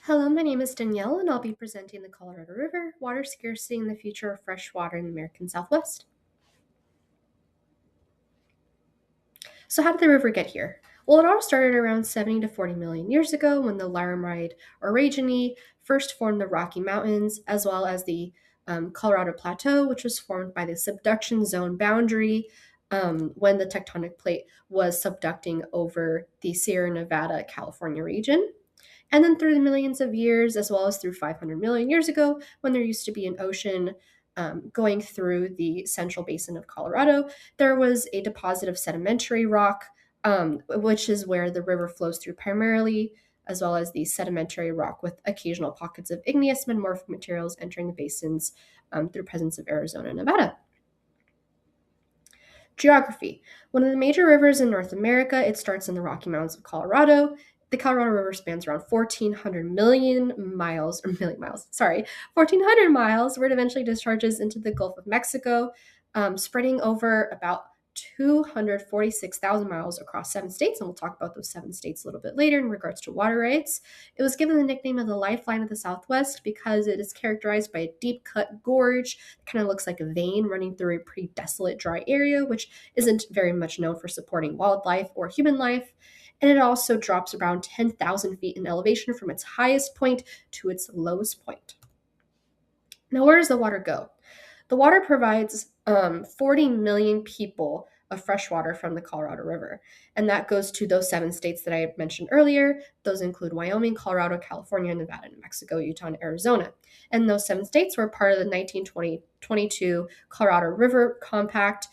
Hello, my name is Danielle, and I'll be presenting the Colorado River, water scarcity, and the future of fresh water in the American Southwest. So, how did the river get here? Well, it all started around 70 to 40 million years ago when the Laramide orogeny first formed the Rocky Mountains, as well as the Colorado Plateau, which was formed by the subduction zone boundary when the tectonic plate was subducting over the Sierra Nevada, California region. And then through the millions of years, as well as through 500 million years ago, when there used to be an ocean going through the central basin of Colorado, there was a deposit of sedimentary rock, which is where the river flows through primarily, as well as the sedimentary rock with occasional pockets of igneous metamorphic materials entering the basins through presence of Arizona and Nevada. Geography. One of the major rivers in North America, it starts in the Rocky Mountains of Colorado. The Colorado River spans around 1,400 million miles, or million miles, sorry, 1,400 miles, where it eventually discharges into the Gulf of Mexico, spreading over about 246,000 miles across 7 states. And we'll talk about those 7 states a little bit later in regards to water rights. It was given the nickname of the Lifeline of the Southwest because it is characterized by a deep cut gorge. Kind of looks like a vein running through a pretty desolate, dry area, which isn't very much known for supporting wildlife or human life. And it also drops around 10,000 feet in elevation from its highest point to its lowest point. Now, where does the water go? The water provides 40 million people of fresh water from the Colorado River. And that goes to those 7 states that I mentioned earlier. Those include Wyoming, Colorado, California, Nevada, New Mexico, Utah, and Arizona. And those 7 states were part of the 1922 Colorado River Compact,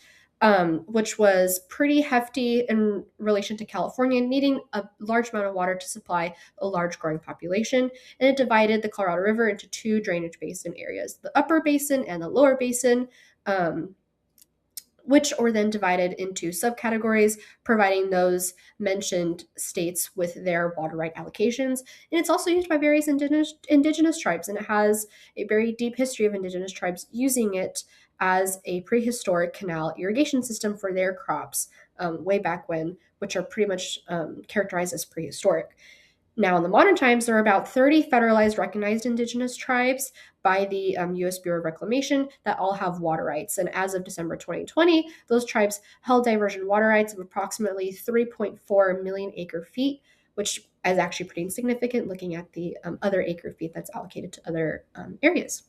which was pretty hefty in relation to California, needing a large amount of water to supply a large growing population. And it divided the Colorado River into two drainage basin areas, the upper basin and the lower basin, which were then divided into subcategories, providing those mentioned states with their water right allocations. And it's also used by various indigenous tribes, and it has a very deep history of indigenous tribes using it as a prehistoric canal irrigation system for their crops way back when, which are pretty much characterized as prehistoric. Now, in the modern times, there are about 30 federalized recognized indigenous tribes by the U.S. Bureau of Reclamation that all have water rights. And as of December 2020, those tribes held diversion water rights of approximately 3.4 million acre feet, which is actually pretty insignificant looking at the other acre feet that's allocated to other areas.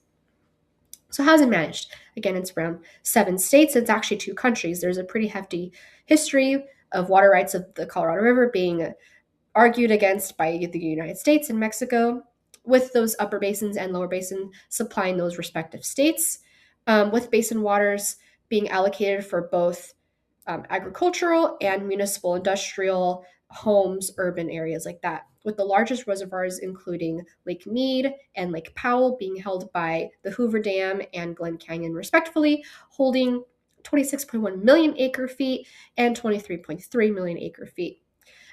So how's it managed? Again, it's around 7 states. It's actually 2 countries. There's a pretty hefty history of water rights of the Colorado River being argued against by the United States and Mexico, with those upper basins and lower basin supplying those respective states, with basin waters being allocated for both agricultural and municipal, industrial, homes, urban areas like that, with the largest reservoirs including Lake Mead and Lake Powell being held by the Hoover Dam and Glen Canyon, respectively, holding 26.1 million acre feet and 23.3 million acre feet.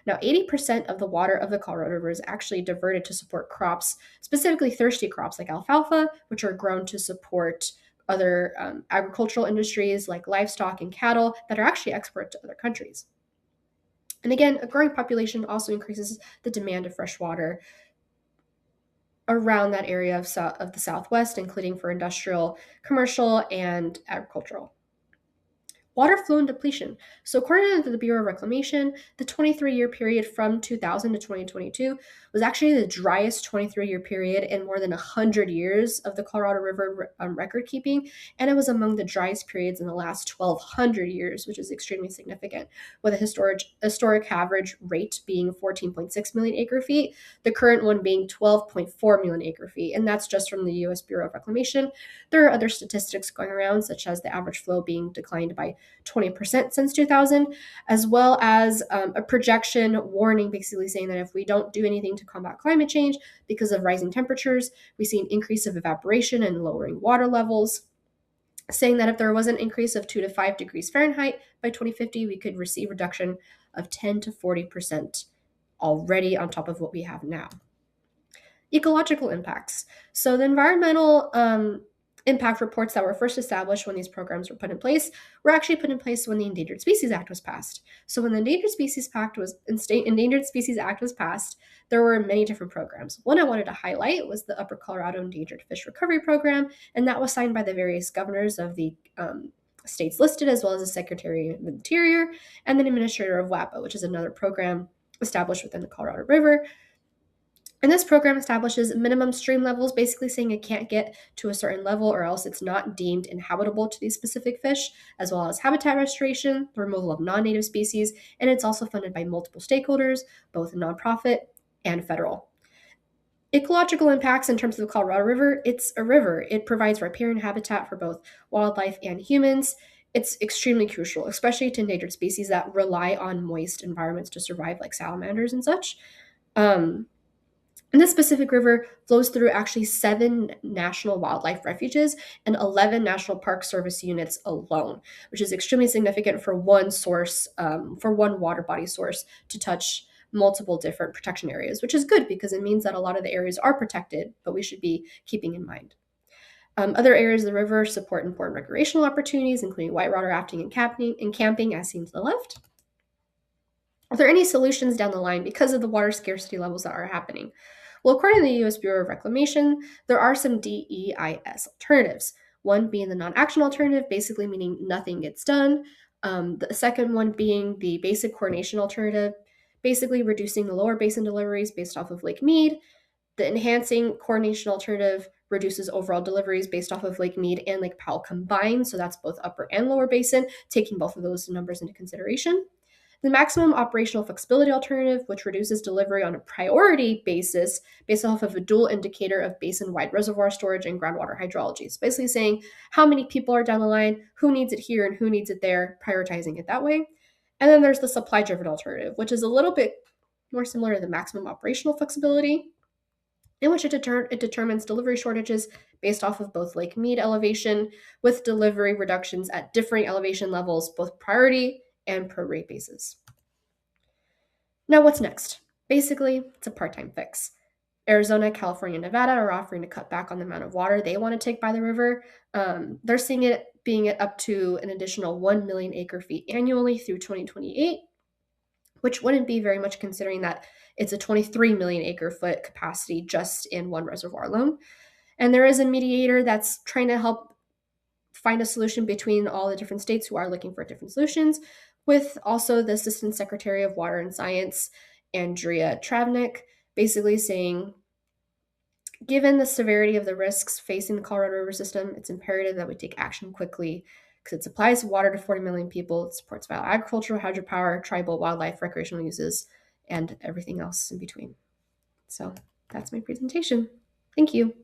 Now, 80% of the water of the Colorado River is actually diverted to support crops, specifically thirsty crops like alfalfa, which are grown to support other agricultural industries like livestock and cattle that are actually exported to other countries. And again, a growing population also increases the demand of fresh water around that area of the Southwest, including for industrial, commercial, and agricultural. Water flow and depletion. So according to the Bureau of Reclamation, the 23-year period from 2000 to 2022 was actually the driest 23-year period in more than 100 years of the Colorado River record keeping, and it was among the driest periods in the last 1,200 years, which is extremely significant, with a historic average rate being 14.6 million acre feet, the current one being 12.4 million acre feet, and that's just from the U.S. Bureau of Reclamation. There are other statistics going around, such as the average flow being declined by 20% since 2000, as well as a projection warning basically saying that if we don't do anything to combat climate change because of rising temperatures, we see an increase of evaporation and lowering water levels, saying that if there was an increase of 2 to 5 degrees Fahrenheit by 2050, we could receive reduction of 10 to 40% already on top of what we have now. Ecological impacts. So the environmental impact reports that were first established when these programs were put in place were actually put in place when the Endangered Species Act was passed. So when the Endangered Species Act was passed, there were many different programs. One I wanted to highlight was the Upper Colorado Endangered Fish Recovery Program, and that was signed by the various governors of the states listed, as well as the Secretary of Interior and then administrator of WAPA, which is another program established within the Colorado River. And this program establishes minimum stream levels, basically saying it can't get to a certain level or else it's not deemed inhabitable to these specific fish, as well as habitat restoration, the removal of non-native species, and it's also funded by multiple stakeholders, both nonprofit and federal. Ecological impacts in terms of the Colorado River, it's a river. It provides riparian habitat for both wildlife and humans. It's extremely crucial, especially to endangered species that rely on moist environments to survive, like salamanders and such. And this specific river flows through actually 7 national wildlife refuges and 11 National Park Service units alone, which is extremely significant for one source, for one water body source to touch multiple different protection areas, which is good because it means that a lot of the areas are protected, but we should be keeping in mind. Other areas of the river support important recreational opportunities, including whitewater rafting and camping, as seen to the left. Are there any solutions down the line because of the water scarcity levels that are happening? Well, according to the U.S. Bureau of Reclamation, there are some DEIS alternatives. One being the non-action alternative, basically meaning nothing gets done. The second one being the basic coordination alternative, basically reducing the lower basin deliveries based off of Lake Mead. The enhancing coordination alternative reduces overall deliveries based off of Lake Mead and Lake Powell combined, so that's both upper and lower basin, taking both of those numbers into consideration. The maximum operational flexibility alternative, which reduces delivery on a priority basis based off of a dual indicator of basin-wide reservoir storage and groundwater hydrology. It's basically saying how many people are down the line, who needs it here and who needs it there, prioritizing it that way. And then there's the supply-driven alternative, which is a little bit more similar to the maximum operational flexibility, in which it determines delivery shortages based off of both Lake Mead elevation with delivery reductions at differing elevation levels, both priority and per rate basis. Now, what's next? Basically, it's a part-time fix. Arizona, California, and Nevada are offering to cut back on the amount of water they want to take by the river. They're seeing it being up to an additional 1 million acre feet annually through 2028, which wouldn't be very much considering that it's a 23 million acre foot capacity just in one reservoir alone. And there is a mediator that's trying to help find a solution between all the different states who are looking for different solutions, with also the Assistant Secretary of Water and Science, Andrea Travnik, basically saying, given the severity of the risks facing the Colorado River system, it's imperative that we take action quickly because it supplies water to 40 million people, it supports vital agricultural, hydropower, tribal, wildlife, recreational uses, and everything else in between. So that's my presentation. Thank you.